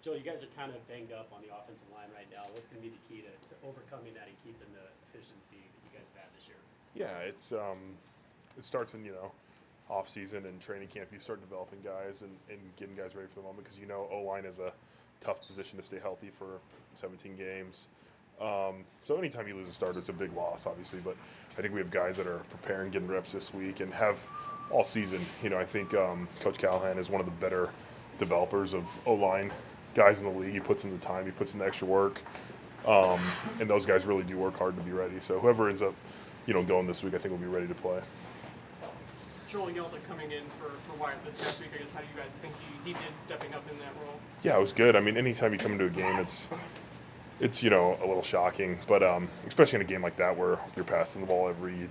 Joe, you guys are kind of banged up on the offensive line right now. What's going to be the key to overcoming that and keeping the efficiency that you guys have had this year? Yeah, it starts in off season and training camp. You start developing guys and getting guys ready for the moment because O-line is a tough position to stay healthy for 17 games. So anytime you lose a starter, it's a big loss, obviously. But I think we have guys that are preparing, getting reps this week, and have all season. I think Coach Callahan is one of the better developers of O-line guys in the league. He puts in the time, he puts in the extra work, and those guys really do work hard to be ready. So whoever ends up, going this week, I think will be ready to play. Joel Yelda coming in for Wyatt this past week, I guess, how do you guys think he did stepping up in that role? Yeah, it was good. I mean, anytime you come into a game, it's a little shocking, but especially in a game like that where you're passing the ball every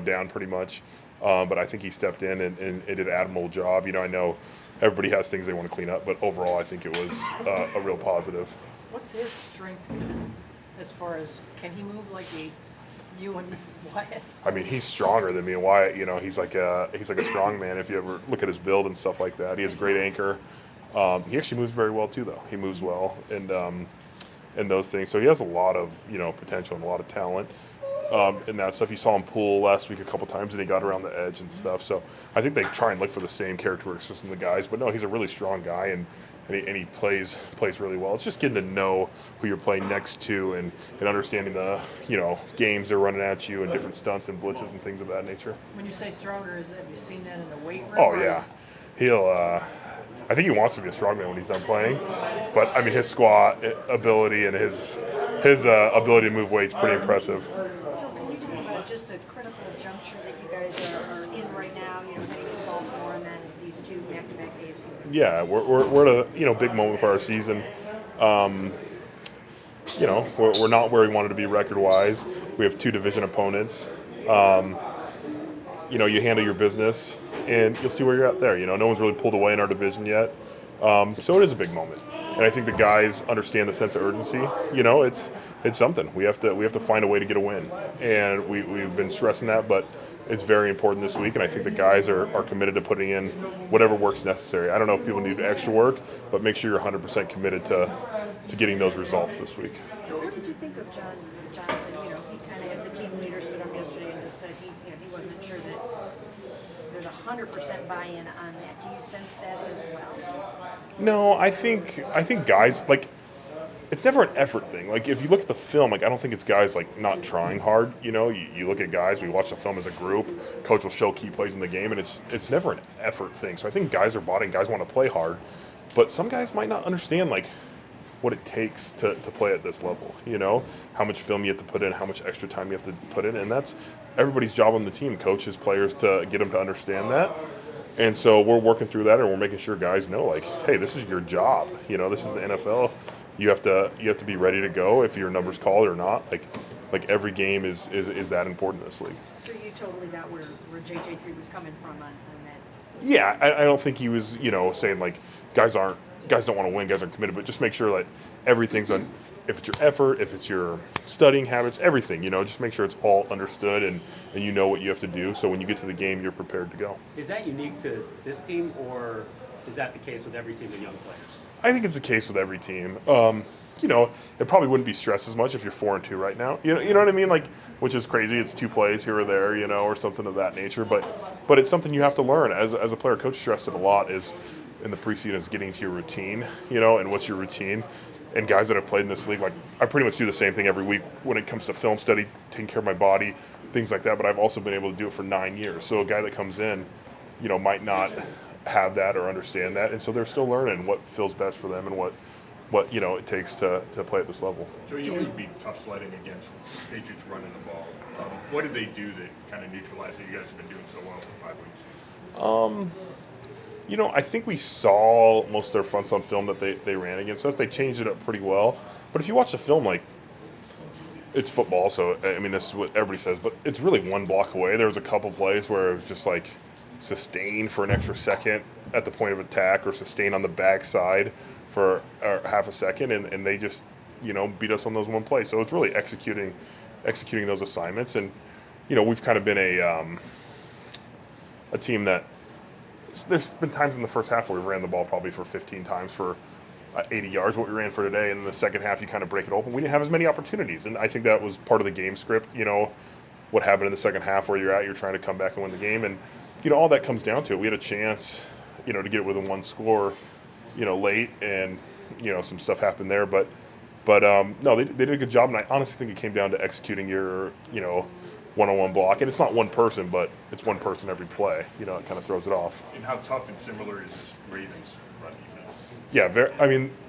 down pretty much. But I think he stepped in and did an admirable job. I know everybody has things they want to clean up, but overall I think it was a real positive. What's his strength as far as can he move like you and Wyatt? I mean, he's stronger than me and Wyatt. He's like a strong man. If you ever look at his build and stuff like that, he has a great anchor. He actually moves very well too, though. He moves well and those things. So he has a lot of potential and a lot of talent. And that stuff, you saw him pull last week a couple times, and he got around the edge and stuff. So I think they try and look for the same characteristics in the guys. But no, he's a really strong guy, and he plays really well. It's just getting to know who you're playing next to and understanding the games they're running at you and different stunts and blitzes and things of that nature. When you say stronger, have you seen that in the weight room? Oh yeah, he'll. I think he wants to be a strongman when he's done playing. But I mean, his squat ability and his ability to move weight is pretty impressive. Just the critical juncture that you guys are in right now, heading to Baltimore and then these two back-to-back AFC. Yeah, we're at a big moment for our season. We're not where we wanted to be record-wise. We have two division opponents. You handle your business, and you'll see where you're at there. No one's really pulled away in our division yet, so it is a big moment. And I think the guys understand the sense of urgency. It's something. We have to find a way to get a win. And we've been stressing that, but it's very important this week. And I think the guys are committed to putting in whatever work's necessary. I don't know if people need extra work, but make sure you're 100% committed to getting those results this week. What did you think of John Johnson? He kind of, as a team leader, stood up yesterday and just said he wasn't sure that there's 100% buy-in on that. Do you sense that as well? No, I think guys, it's never an effort thing. If you look at the film, I don't think it's guys not trying hard. You look at guys, we watch the film as a group. Coach will show key plays in the game, and it's never an effort thing. So I think guys are bought in. Guys want to play hard, but some guys might not understand what it takes to play at this level. How much film you have to put in, how much extra time you have to put in, and that's everybody's job on the team, coaches, players, to get them to understand that. And so we're working through that, and we're making sure guys know, hey, this is your job. This is the NFL. You have to be ready to go if your number's called or not. Every game is that important in this league. So you totally got where JJ3 was coming from on that. Yeah, I don't think he was saying guys don't want to win, guys aren't committed, but just make sure that everything's on. If it's your effort, if it's your studying habits, everything, just make sure it's all understood and you know what you have to do. So when you get to the game, you're prepared to go. Is that unique to this team, or is that the case with every team with young players? I think it's the case with every team. It probably wouldn't be stressed as much if you're 4-2 right now. You know what I mean? Which is crazy. It's 2 plays here or there, or something of that nature. But it's something you have to learn. As a player, coach stressed it a lot is in the preseason is getting to your routine, and what's your routine. And guys that have played in this league, I pretty much do the same thing every week when it comes to film study, taking care of my body, things like that. But I've also been able to do it for 9 years. So a guy that comes in, might not have that or understand that. And so they're still learning what feels best for them and what it takes to play at this level. So you'd be tough sledding against Patriots running the ball. What did they do that kind of neutralized it? You guys have been doing so well for 5 weeks. I think we saw most of their fronts on film that they ran against us. They changed it up pretty well. But if you watch the film, it's football, so, I mean, this is what everybody says, but it's really one block away. There was a couple plays where it was just, sustained for an extra second at the point of attack or sustained on the backside for half a second, and they just, beat us on those one play. So it's really executing those assignments. And, we've kind of been a team that there's been times in the first half where we've ran the ball probably for 15 times for 80 yards, what we ran for today, and in the second half you kind of break it open. We didn't have as many opportunities, and I think that was part of the game script. What happened in the second half, where you're trying to come back and win the game, and all that comes down to it. We had a chance, to get it within one score, late, and some stuff happened there, but no, they did a good job, and I honestly think it came down to executing your one-on-one block, and it's not one person, but it's one person every play. It kind of throws it off. And how tough and similar is Ravens' run defense? Yeah,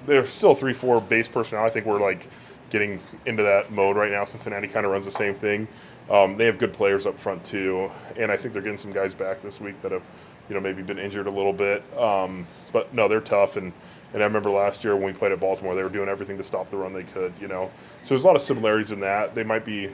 they're still 3-4 base personnel. I think we're getting into that mode right now. Cincinnati kind of runs the same thing. They have good players up front too, and I think they're getting some guys back this week that have, maybe been injured a little bit. But no, they're tough, and I remember last year when we played at Baltimore, they were doing everything to stop the run they could. So there's a lot of similarities in that. They might be,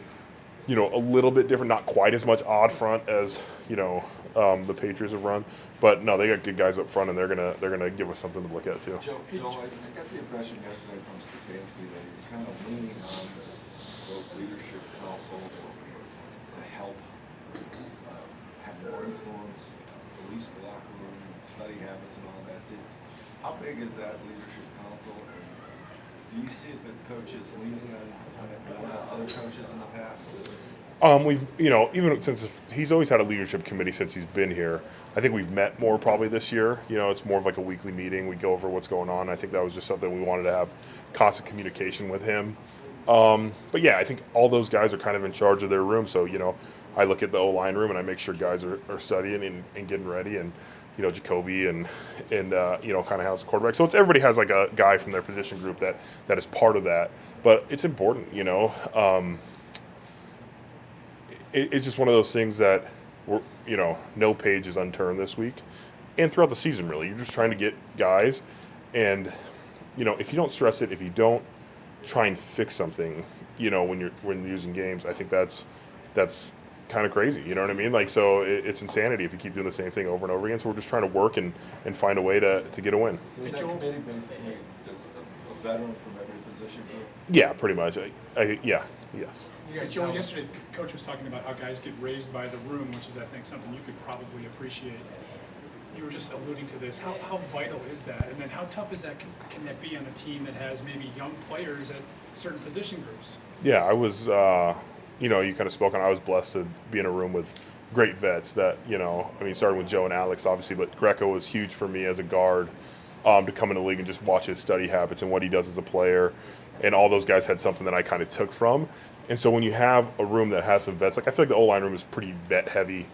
a little bit different, not quite as much odd front as the Patriots have run, but no, they got good guys up front, and they're gonna give us something to look at too. Joe, I got the impression yesterday from Stefanski that he's kind of leaning on the leadership council to help have more influence, police the locker room, study habits, and all that. How big is that leadership council? And do you see the coaches leaning on it more than other coaches in the past? We've, even since he's always had a leadership committee since he's been here. I think we've met more probably this year. It's more of like a weekly meeting. We go over what's going on. I think that was just something we wanted to have constant communication with him. But yeah, I think all those guys are kind of in charge of their room. So, I look at the O-line room and I make sure guys are studying and getting ready, and, Jacoby and kind of has the quarterback. So everybody has like a guy from their position group that is part of that. But it's important, It's just one of those things that no page is unturned this week, and throughout the season. Really, you're just trying to get guys, and if you don't stress it, if you don't try and fix something, when you're using games, I think that's kind of crazy. You know what I mean? So it's insanity if you keep doing the same thing over and over again. So we're just trying to work and find a way to get a win. So is that committee basically just a veteran from every position group? Yeah, pretty much. Yes. Joel, yesterday, Coach was talking about how guys get raised by the room, which is, I think, something you could probably appreciate. You were just alluding to this. How vital is that? And then how tough is that? Can that be on a team that has maybe young players at certain position groups? Yeah, I was, you kind of spoke on, I was blessed to be in a room with great vets that, starting with Joe and Alex, obviously, but Greco was huge for me as a guard to come in the league and just watch his study habits and what he does as a player. And all those guys had something that I kind of took from. And so when you have a room that has some vets, I feel like the O-line room is pretty vet heavy,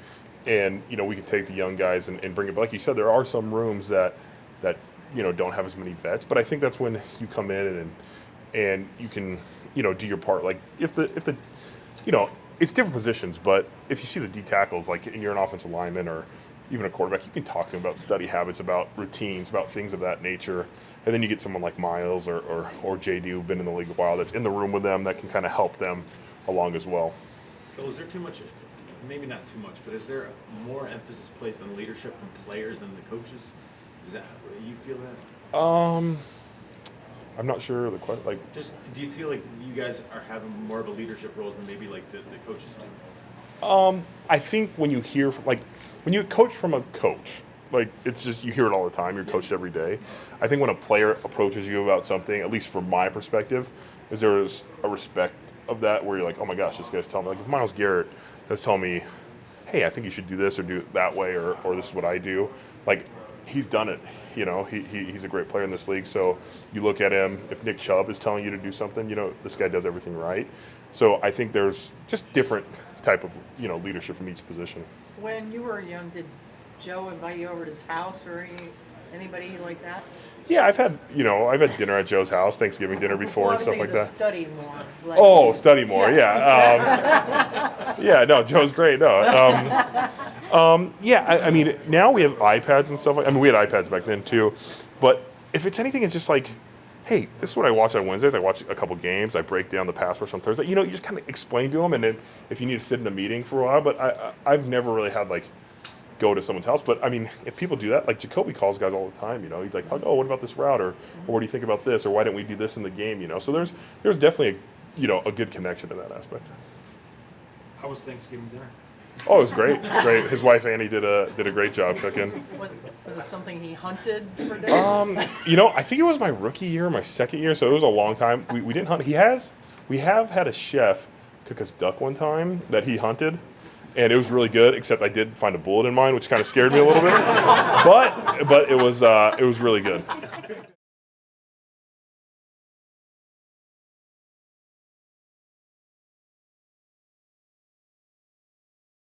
and we can take the young guys and bring it. But like you said, there are some rooms that don't have as many vets. But I think that's when you come in and you can do your part. Like if the it's different positions, but if you see the D tackles, and you're an offensive lineman or even a quarterback, you can talk to them about study habits, about routines, about things of that nature. And then you get someone like Miles or JD, who've been in the league a while, that's in the room with them, that can kind of help them along as well. Joel, is there too much, maybe not too much, but is there more emphasis placed on leadership from players than the coaches? Is that, you feel that? I'm not sure the question. Just, do you feel like you guys are having more of a leadership role than maybe the coaches do? I think when you hear when you coach from a coach, it's just, you hear it all the time. You're coached every day. I think when a player approaches you about something, at least from my perspective, is there's a respect of that where you're like, oh my gosh, this guy's telling me. If Myles Garrett has told me, hey, I think you should do this or do it that way, or this is what I do. He's done it. He's a great player in this league. So you look at him. If Nick Chubb is telling you to do something, this guy does everything right. So I think there's just different type of leadership from each position. When you were young, did Joe invite you over to his house or anybody like that? Yeah, I've had dinner at Joe's house, Thanksgiving dinner before, well, and stuff like that. Study more. Study more. Yeah. Yeah. No, Joe's great. No. Yeah. I mean, now we have iPads and stuff. We had iPads back then too. But if it's anything, it's just hey, this is what I watch on Wednesdays. I watch a couple games. I break down the pass rush on Thursday. You just kind of explain to them, and then if you need to sit in a meeting for a while. But I've never really had go to someone's house. But if people do that, Jacoby calls guys all the time. He's talk, oh, what about this route, or what do you think about this, or why didn't we do this in the game? So there's definitely a good connection to that aspect. How was Thanksgiving dinner? Oh, it was great. Great. His wife Annie did a great job cooking. Was it something he hunted for dinner? You know, I think it was my rookie year, my second year, so it was a long time. We didn't hunt. We have had a chef cook us duck one time that he hunted, and it was really good. Except I did find a bullet in mine, which kind of scared me a little bit. But it was really good.